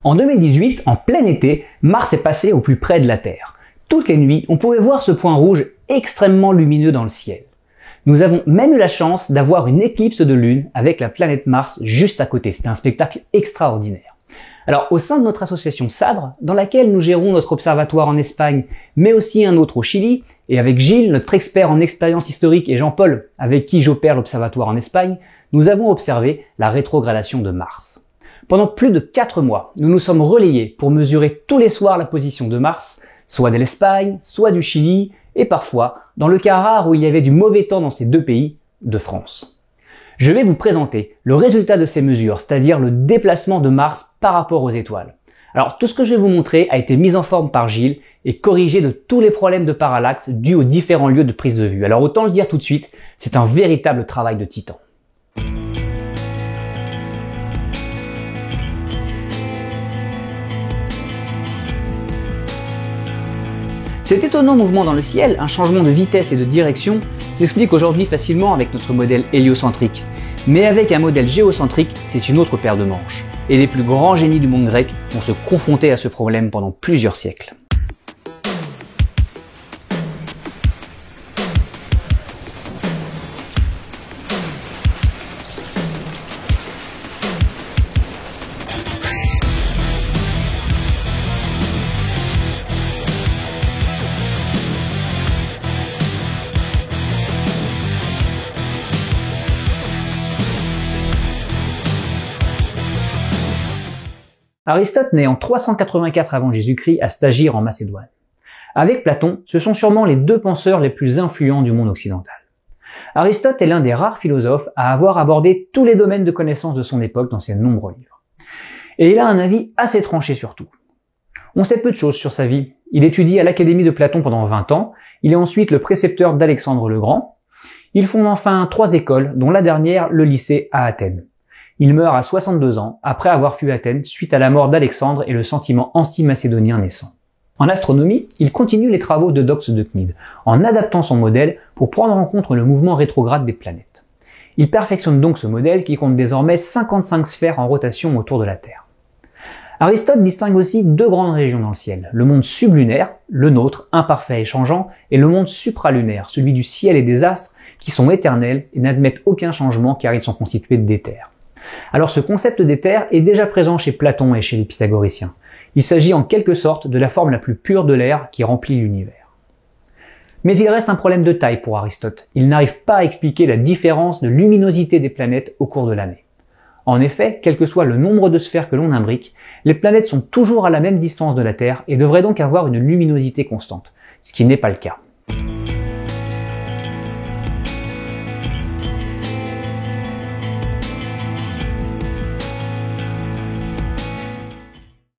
En 2018, en plein été, Mars est passé au plus près de la Terre. Toutes les nuits, on pouvait voir ce point rouge extrêmement lumineux dans le ciel. Nous avons même eu la chance d'avoir une éclipse de lune avec la planète Mars juste à côté. C'était un spectacle extraordinaire. Alors, au sein de notre association SADRE, dans laquelle nous gérons notre observatoire en Espagne, mais aussi un autre au Chili, et avec Gilles, notre expert en expérience historique, et Jean-Paul, avec qui j'opère l'observatoire en Espagne, nous avons observé la rétrogradation de Mars. Pendant plus de 4 mois, nous nous sommes relayés pour mesurer tous les soirs la position de Mars, soit de l'Espagne, soit du Chili, et parfois, dans le cas rare où il y avait du mauvais temps dans ces deux pays, de France. Je vais vous présenter le résultat de ces mesures, c'est-à-dire le déplacement de Mars par rapport aux étoiles. Alors, tout ce que je vais vous montrer a été mis en forme par Gilles et corrigé de tous les problèmes de parallaxe dus aux différents lieux de prise de vue. Alors, autant le dire tout de suite, c'est un véritable travail de titan. Cet étonnant mouvement dans le ciel, un changement de vitesse et de direction, s'explique aujourd'hui facilement avec notre modèle héliocentrique. Mais avec un modèle géocentrique, c'est une autre paire de manches. Et les plus grands génies du monde grec vont se confronter à ce problème pendant plusieurs siècles. Aristote naît en 384 avant Jésus-Christ à Stagire en Macédoine. Avec Platon, ce sont sûrement les deux penseurs les plus influents du monde occidental. Aristote est l'un des rares philosophes à avoir abordé tous les domaines de connaissance de son époque dans ses nombreux livres. Et il a un avis assez tranché sur tout. On sait peu de choses sur sa vie. Il étudie à l'Académie de Platon pendant 20 ans, il est ensuite le précepteur d'Alexandre le Grand. Il fonde enfin 3 écoles, dont la dernière, le lycée à Athènes. Il meurt à 62 ans, après avoir fui Athènes suite à la mort d'Alexandre et le sentiment anti-macédonien naissant. En astronomie, il continue les travaux de Dox de Cnide, en adaptant son modèle pour prendre en compte le mouvement rétrograde des planètes. Il perfectionne donc ce modèle qui compte désormais 55 sphères en rotation autour de la Terre. Aristote distingue aussi 2 grandes régions dans le ciel, le monde sublunaire, le nôtre, imparfait et changeant, et le monde supralunaire, celui du ciel et des astres, qui sont éternels et n'admettent aucun changement car ils sont constitués d'éther. Alors ce concept d'éther est déjà présent chez Platon et chez les pythagoriciens. Il s'agit en quelque sorte de la forme la plus pure de l'air qui remplit l'univers. Mais il reste un problème de taille pour Aristote. Il n'arrive pas à expliquer la différence de luminosité des planètes au cours de l'année. En effet, quel que soit le nombre de sphères que l'on imbrique, les planètes sont toujours à la même distance de la Terre et devraient donc avoir une luminosité constante, ce qui n'est pas le cas.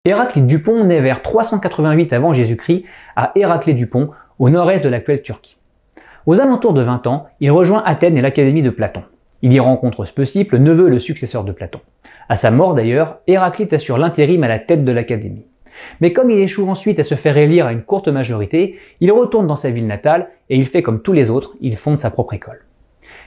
Héraclite du Pont naît vers 388 avant Jésus-Christ à Héraclée du Pont, au nord-est de l'actuelle Turquie. Aux alentours de 20 ans, il rejoint Athènes et l'Académie de Platon. Il y rencontre Speusippe, le neveu et le successeur de Platon. À sa mort d'ailleurs, Héraclite assure l'intérim à la tête de l'Académie. Mais comme il échoue ensuite à se faire élire à une courte majorité, il retourne dans sa ville natale et il fait comme tous les autres, il fonde sa propre école.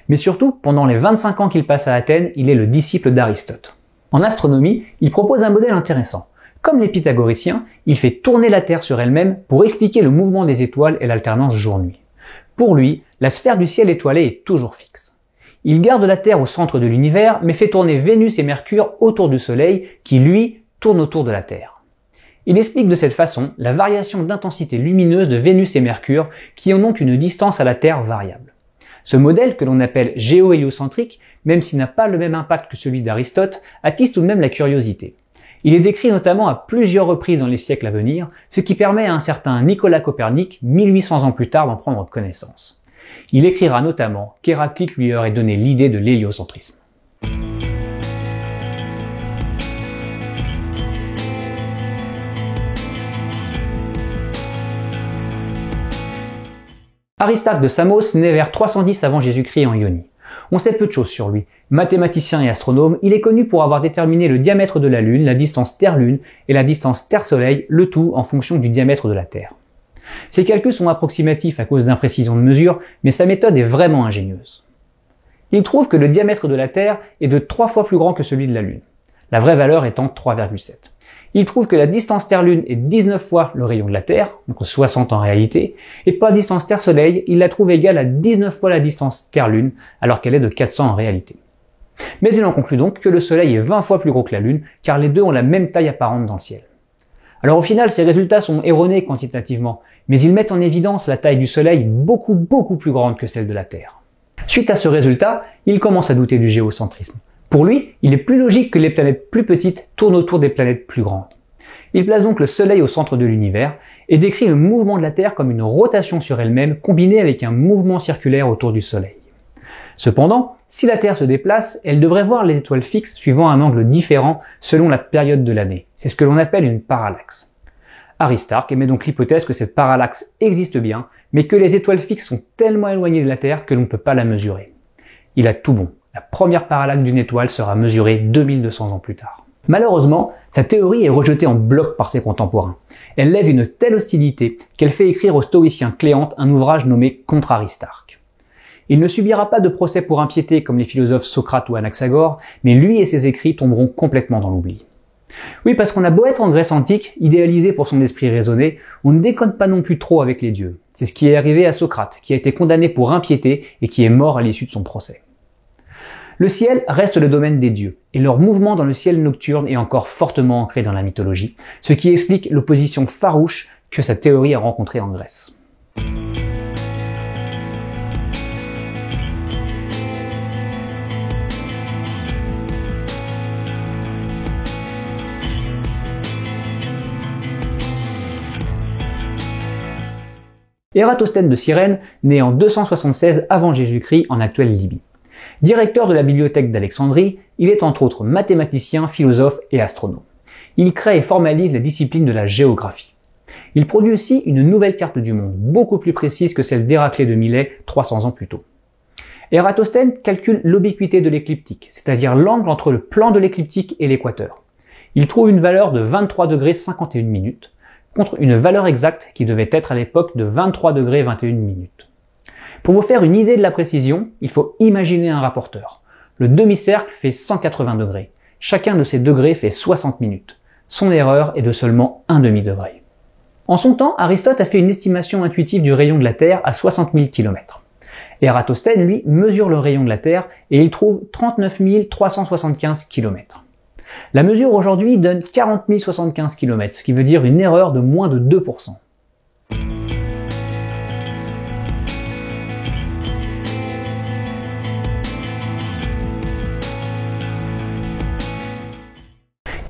Mais surtout, pendant les 25 ans qu'il passe à Athènes, il est le disciple d'Aristote. En astronomie, il propose un modèle intéressant. Comme les pythagoriciens, il fait tourner la Terre sur elle-même pour expliquer le mouvement des étoiles et l'alternance jour-nuit. Pour lui, la sphère du ciel étoilé est toujours fixe. Il garde la Terre au centre de l'univers, mais fait tourner Vénus et Mercure autour du Soleil, qui lui tourne autour de la Terre. Il explique de cette façon la variation d'intensité lumineuse de Vénus et Mercure, qui ont donc une distance à la Terre variable. Ce modèle, que l'on appelle géo-héliocentrique, même s'il n'a pas le même impact que celui d'Aristote, attise tout de même la curiosité. Il est décrit notamment à plusieurs reprises dans les siècles à venir, ce qui permet à un certain Nicolas Copernic, 1800 ans plus tard, d'en prendre connaissance. Il écrira notamment qu'Héraclite lui aurait donné l'idée de l'héliocentrisme. Aristarque de Samos naît vers 310 avant Jésus-Christ en Ionie. On sait peu de choses sur lui. Mathématicien et astronome, il est connu pour avoir déterminé le diamètre de la Lune, la distance Terre-Lune et la distance Terre-Soleil, le tout en fonction du diamètre de la Terre. Ces calculs sont approximatifs à cause d'imprécisions de mesure, mais sa méthode est vraiment ingénieuse. Il trouve que le diamètre de la Terre est de 3 fois plus grand que celui de la Lune. la vraie valeur étant 3,7. Il trouve que la distance Terre-Lune est 19 fois le rayon de la Terre, donc 60 en réalité, et pour la distance Terre-Soleil, il la trouve égale à 19 fois la distance Terre-Lune, alors qu'elle est de 400 en réalité. Mais il en conclut donc que le Soleil est 20 fois plus gros que la Lune, car les deux ont la même taille apparente dans le ciel. Alors au final, ces résultats sont erronés quantitativement, mais ils mettent en évidence la taille du Soleil beaucoup plus grande que celle de la Terre. Suite à ce résultat, il commence à douter du géocentrisme. Pour lui, il est plus logique que les planètes plus petites tournent autour des planètes plus grandes. Il place donc le Soleil au centre de l'univers et décrit le mouvement de la Terre comme une rotation sur elle-même combinée avec un mouvement circulaire autour du Soleil. Cependant, si la Terre se déplace, elle devrait voir les étoiles fixes suivant un angle différent selon la période de l'année. C'est ce que l'on appelle une parallaxe. Aristarque émet donc l'hypothèse que cette parallaxe existe bien, mais que les étoiles fixes sont tellement éloignées de la Terre que l'on ne peut pas la mesurer. Il a tout bon. La première parallaxe d'une étoile sera mesurée 2200 ans plus tard. Malheureusement, sa théorie est rejetée en bloc par ses contemporains. Elle lève une telle hostilité qu'elle fait écrire au stoïcien Cléante un ouvrage nommé Contre Aristarque. Il ne subira pas de procès pour impiété comme les philosophes Socrate ou Anaxagore, mais lui et ses écrits tomberont complètement dans l'oubli. Oui, parce qu'on a beau être en Grèce antique, idéalisé pour son esprit raisonné, on ne déconne pas non plus trop avec les dieux. C'est ce qui est arrivé à Socrate, qui a été condamné pour impiété et qui est mort à l'issue de son procès. Le ciel reste le domaine des dieux, et leur mouvement dans le ciel nocturne est encore fortement ancré dans la mythologie, ce qui explique l'opposition farouche que sa théorie a rencontrée en Grèce. Ératosthène de Cyrène naît en 276 avant Jésus-Christ en actuelle Libye. Directeur de la bibliothèque d'Alexandrie, il est entre autres mathématicien, philosophe et astronome. Il crée et formalise la discipline de la géographie. Il produit aussi une nouvelle carte du monde, beaucoup plus précise que celle d'Héraclée de Milet 300 ans plus tôt. Ératosthène calcule l'obliquité de l'écliptique, c'est-à-dire l'angle entre le plan de l'écliptique et l'équateur. Il trouve une valeur de 23 degrés 51 minutes, contre une valeur exacte qui devait être à l'époque de 23 degrés 21 minutes. Pour vous faire une idée de la précision, il faut imaginer un rapporteur. Le demi-cercle fait 180 degrés. Chacun de ces degrés fait 60 minutes. Son erreur est de seulement un demi-degré. En son temps, Aristote a fait une estimation intuitive du rayon de la Terre à 60 000 km. Ératosthène, lui, mesure le rayon de la Terre et il trouve 39 375 km. La mesure aujourd'hui donne 40 075 km, ce qui veut dire une erreur de moins de 2%.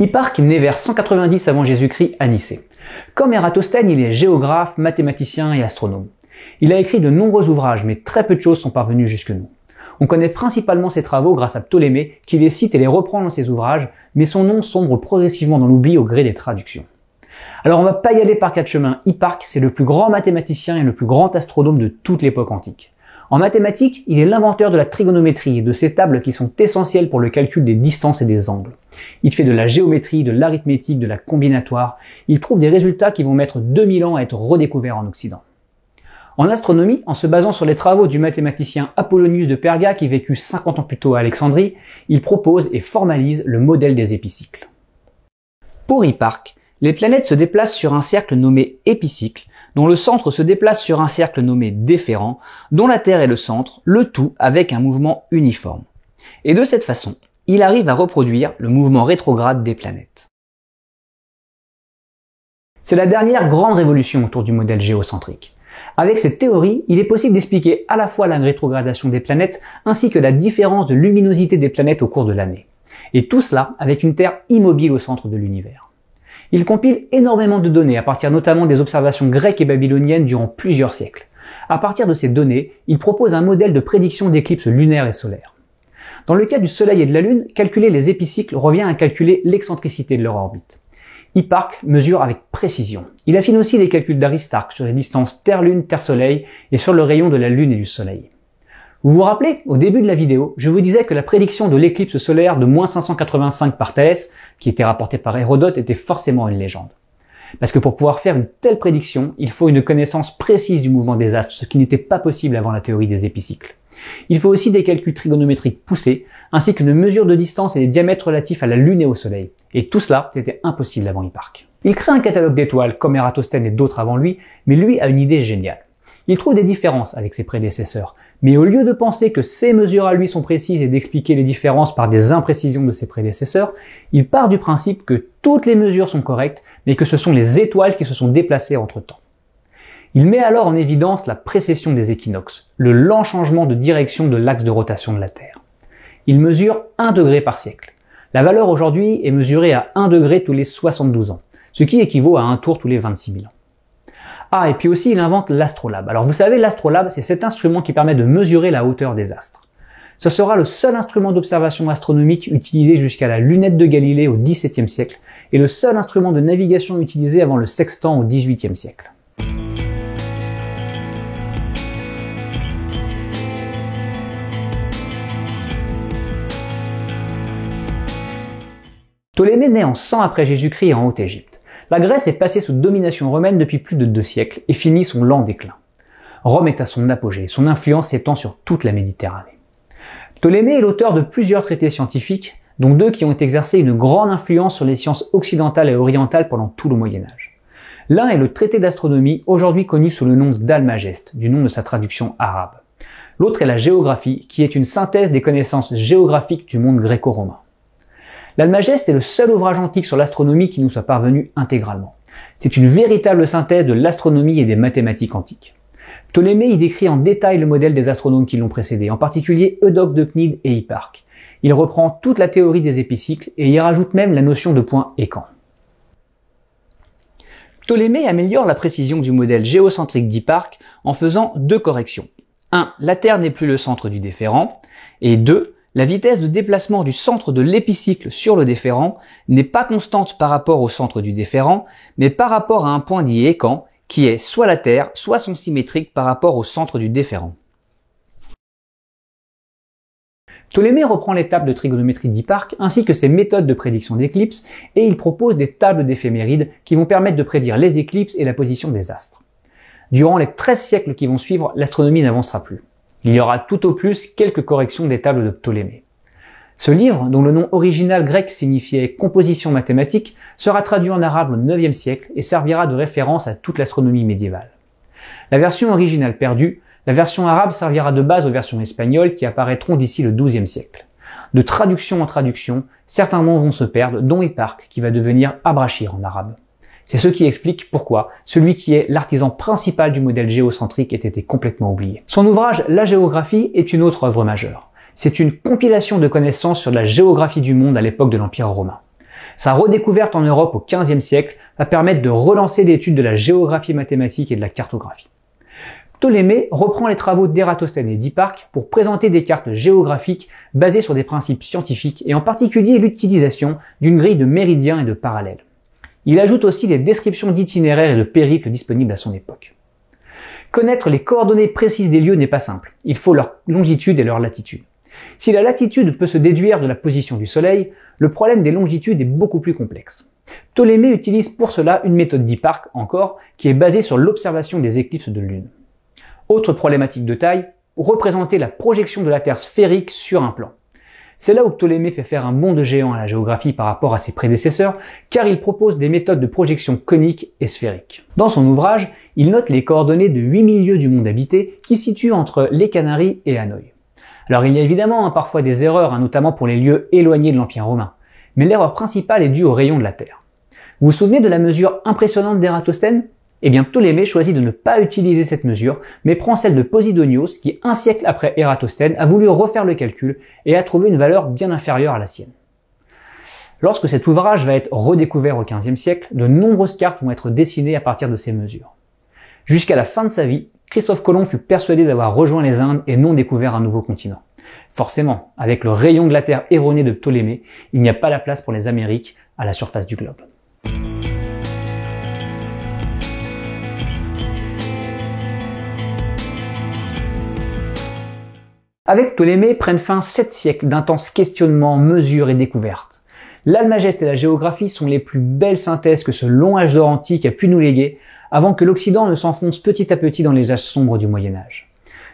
Hipparque naît vers 190 avant Jésus-Christ à Nicée. Comme Ératosthène, il est géographe, mathématicien et astronome. Il a écrit de nombreux ouvrages, mais très peu de choses sont parvenues jusque nous. On connaît principalement ses travaux grâce à Ptolémée, qui les cite et les reprend dans ses ouvrages, mais son nom sombre progressivement dans l'oubli au gré des traductions. Alors on va pas y aller par quatre chemins. Hipparque, c'est le plus grand mathématicien et le plus grand astronome de toute l'époque antique. En mathématiques, il est l'inventeur de la trigonométrie et de ces tables qui sont essentielles pour le calcul des distances et des angles. Il fait de la géométrie, de l'arithmétique, de la combinatoire. Il trouve des résultats qui vont mettre 2000 ans à être redécouverts en Occident. En astronomie, en se basant sur les travaux du mathématicien Apollonius de Perga qui vécut 50 ans plus tôt à Alexandrie, il propose et formalise le modèle des épicycles. Pour Hipparque, les planètes se déplacent sur un cercle nommé épicycle, dont le centre se déplace sur un cercle nommé déférent, dont la Terre est le centre, le tout avec un mouvement uniforme. Et de cette façon, il arrive à reproduire le mouvement rétrograde des planètes. C'est la dernière grande révolution autour du modèle géocentrique. Avec cette théorie, il est possible d'expliquer à la fois la rétrogradation des planètes ainsi que la différence de luminosité des planètes au cours de l'année. Et tout cela avec une Terre immobile au centre de l'univers. Il compile énormément de données à partir notamment des observations grecques et babyloniennes durant plusieurs siècles. À partir de ces données, il propose un modèle de prédiction d'éclipses lunaires et solaires. Dans le cas du Soleil et de la Lune, calculer les épicycles revient à calculer l'excentricité de leur orbite. Hipparque mesure avec précision. Il affine aussi les calculs d'Aristarque sur les distances Terre-Lune, Terre-Soleil et sur le rayon de la Lune et du Soleil. Vous vous rappelez, au début de la vidéo, je vous disais que la prédiction de l'éclipse solaire de -585 par Thalès, qui était rapportée par Hérodote, était forcément une légende. Parce que pour pouvoir faire une telle prédiction, il faut une connaissance précise du mouvement des astres, ce qui n'était pas possible avant la théorie des épicycles. Il faut aussi des calculs trigonométriques poussés, ainsi qu'une mesure de distance et des diamètres relatifs à la Lune et au Soleil. Et tout cela, c'était impossible avant Hipparque. Il crée un catalogue d'étoiles, comme Ératosthène et d'autres avant lui, mais lui a une idée géniale. Il trouve des différences avec ses prédécesseurs, mais au lieu de penser que ses mesures à lui sont précises et d'expliquer les différences par des imprécisions de ses prédécesseurs, il part du principe que toutes les mesures sont correctes, mais que ce sont les étoiles qui se sont déplacées entre-temps. Il met alors en évidence la précession des équinoxes, le lent changement de direction de l'axe de rotation de la Terre. Il mesure 1 degré par siècle. La valeur aujourd'hui est mesurée à 1 degré tous les 72 ans, ce qui équivaut à un tour tous les 26 000 ans. Ah, et puis aussi il invente l'astrolabe. Alors vous savez, l'astrolabe, c'est cet instrument qui permet de mesurer la hauteur des astres. Ce sera le seul instrument d'observation astronomique utilisé jusqu'à la lunette de Galilée au XVIIe siècle, et le seul instrument de navigation utilisé avant le sextant au XVIIIe siècle. Ptolémée naît en 100 après Jésus-Christ en Haute-Égypte. La Grèce est passée sous domination romaine depuis plus de 2 siècles et finit son lent déclin. Rome est à son apogée, son influence s'étend sur toute la Méditerranée. Ptolémée est l'auteur de plusieurs traités scientifiques, dont 2 qui ont exercé une grande influence sur les sciences occidentales et orientales pendant tout le Moyen-Âge. L'un est le traité d'astronomie, aujourd'hui connu sous le nom d'Almageste, du nom de sa traduction arabe. L'autre est la géographie, qui est une synthèse des connaissances géographiques du monde gréco-romain. L'Almageste est le seul ouvrage antique sur l'astronomie qui nous soit parvenu intégralement. C'est une véritable synthèse de l'astronomie et des mathématiques antiques. Ptolémée y décrit en détail le modèle des astronomes qui l'ont précédé, en particulier Eudoxe de Cnide et Hipparque. Il reprend toute la théorie des épicycles et y rajoute même la notion de point équant. Ptolémée améliore la précision du modèle géocentrique d'Hipparque en faisant 2 corrections. 1. La Terre n'est plus le centre du déférent, et 2. La vitesse de déplacement du centre de l'épicycle sur le déférent n'est pas constante par rapport au centre du déférent, mais par rapport à un point dit équant, qui est soit la Terre, soit son symétrique par rapport au centre du déférent. Ptolémée reprend les tables de trigonométrie d'Hipparque ainsi que ses méthodes de prédiction d'éclipses et il propose des tables d'éphémérides qui vont permettre de prédire les éclipses et la position des astres. Durant les 13 siècles qui vont suivre, l'astronomie n'avancera plus. Il y aura tout au plus quelques corrections des tables de Ptolémée. Ce livre, dont le nom original grec signifiait composition mathématique, sera traduit en arabe au IXe siècle et servira de référence à toute l'astronomie médiévale. La version originale perdue, la version arabe servira de base aux versions espagnoles qui apparaîtront d'ici le XIIe siècle. De traduction en traduction, certains noms vont se perdre, dont Hipparque, qui va devenir Abrachir en arabe. C'est ce qui explique pourquoi celui qui est l'artisan principal du modèle géocentrique ait été complètement oublié. Son ouvrage La géographie est une autre œuvre majeure. C'est une compilation de connaissances sur la géographie du monde à l'époque de l'Empire romain. Sa redécouverte en Europe au XVe siècle va permettre de relancer l'étude de la géographie mathématique et de la cartographie. Ptolémée reprend les travaux d'Ératosthène et d'Hipparque pour présenter des cartes géographiques basées sur des principes scientifiques et en particulier l'utilisation d'une grille de méridiens et de parallèles. Il ajoute aussi les descriptions d'itinéraires et de périples disponibles à son époque. Connaître les coordonnées précises des lieux n'est pas simple. Il faut leur longitude et leur latitude. Si la latitude peut se déduire de la position du Soleil, le problème des longitudes est beaucoup plus complexe. Ptolémée utilise pour cela une méthode d'Hipparque encore, qui est basée sur l'observation des éclipses de lune. Autre problématique de taille, représenter la projection de la Terre sphérique sur un plan. C'est là où Ptolémée fait faire un bond de géant à la géographie par rapport à ses prédécesseurs, car il propose des méthodes de projection conique et sphérique. Dans son ouvrage, il note les coordonnées de 8000 lieues du monde habité qui situent entre les Canaries et Hanoï. Alors il y a évidemment parfois des erreurs, notamment pour les lieux éloignés de l'Empire romain, mais l'erreur principale est due au rayon de la Terre. Vous vous souvenez de la mesure impressionnante d'Ératosthène ? Eh bien, Ptolémée choisit de ne pas utiliser cette mesure, mais prend celle de Posidonios, qui, un siècle après Ératosthène, a voulu refaire le calcul et a trouvé une valeur bien inférieure à la sienne. Lorsque cet ouvrage va être redécouvert au XVe siècle, de nombreuses cartes vont être dessinées à partir de ces mesures. Jusqu'à la fin de sa vie, Christophe Colomb fut persuadé d'avoir rejoint les Indes et non découvert un nouveau continent. Forcément, avec le rayon de la Terre erroné de Ptolémée, il n'y a pas la place pour les Amériques à la surface du globe. Avec Ptolémée prennent fin 7 siècles d'intenses questionnements, mesures et découvertes. L'Almageste et la géographie sont les plus belles synthèses que ce long âge d'or antique a pu nous léguer avant que l'Occident ne s'enfonce petit à petit dans les âges sombres du Moyen-Âge.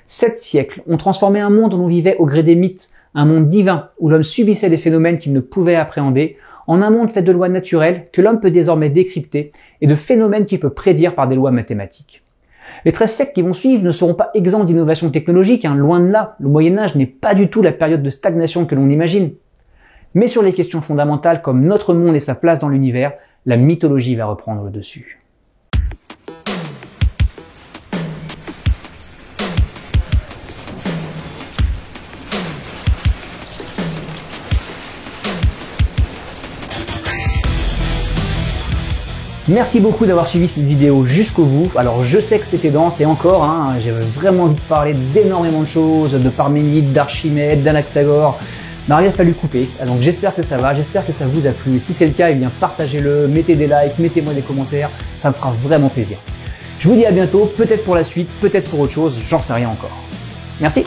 7 siècles ont transformé un monde où l'on vivait au gré des mythes, un monde divin où l'homme subissait des phénomènes qu'il ne pouvait appréhender, en un monde fait de lois naturelles que l'homme peut désormais décrypter et de phénomènes qu'il peut prédire par des lois mathématiques. Les 13 siècles qui vont suivre ne seront pas exempts d'innovations technologiques, loin de là. Le Moyen-Âge n'est pas du tout la période de stagnation que l'on imagine. Mais sur les questions fondamentales comme notre monde et sa place dans l'univers, la mythologie va reprendre le dessus. Merci beaucoup d'avoir suivi cette vidéo jusqu'au bout. Alors je sais que c'était dense et encore, j'avais vraiment envie de parler d'énormément de choses, de Parménide, d'Archimède, d'Anaxagore. Mais il a fallu couper, donc j'espère que ça va, j'espère que ça vous a plu. Si c'est le cas, eh bien partagez-le, mettez des likes, mettez-moi des commentaires, ça me fera vraiment plaisir. Je vous dis à bientôt, peut-être pour la suite, peut-être pour autre chose, j'en sais rien encore. Merci.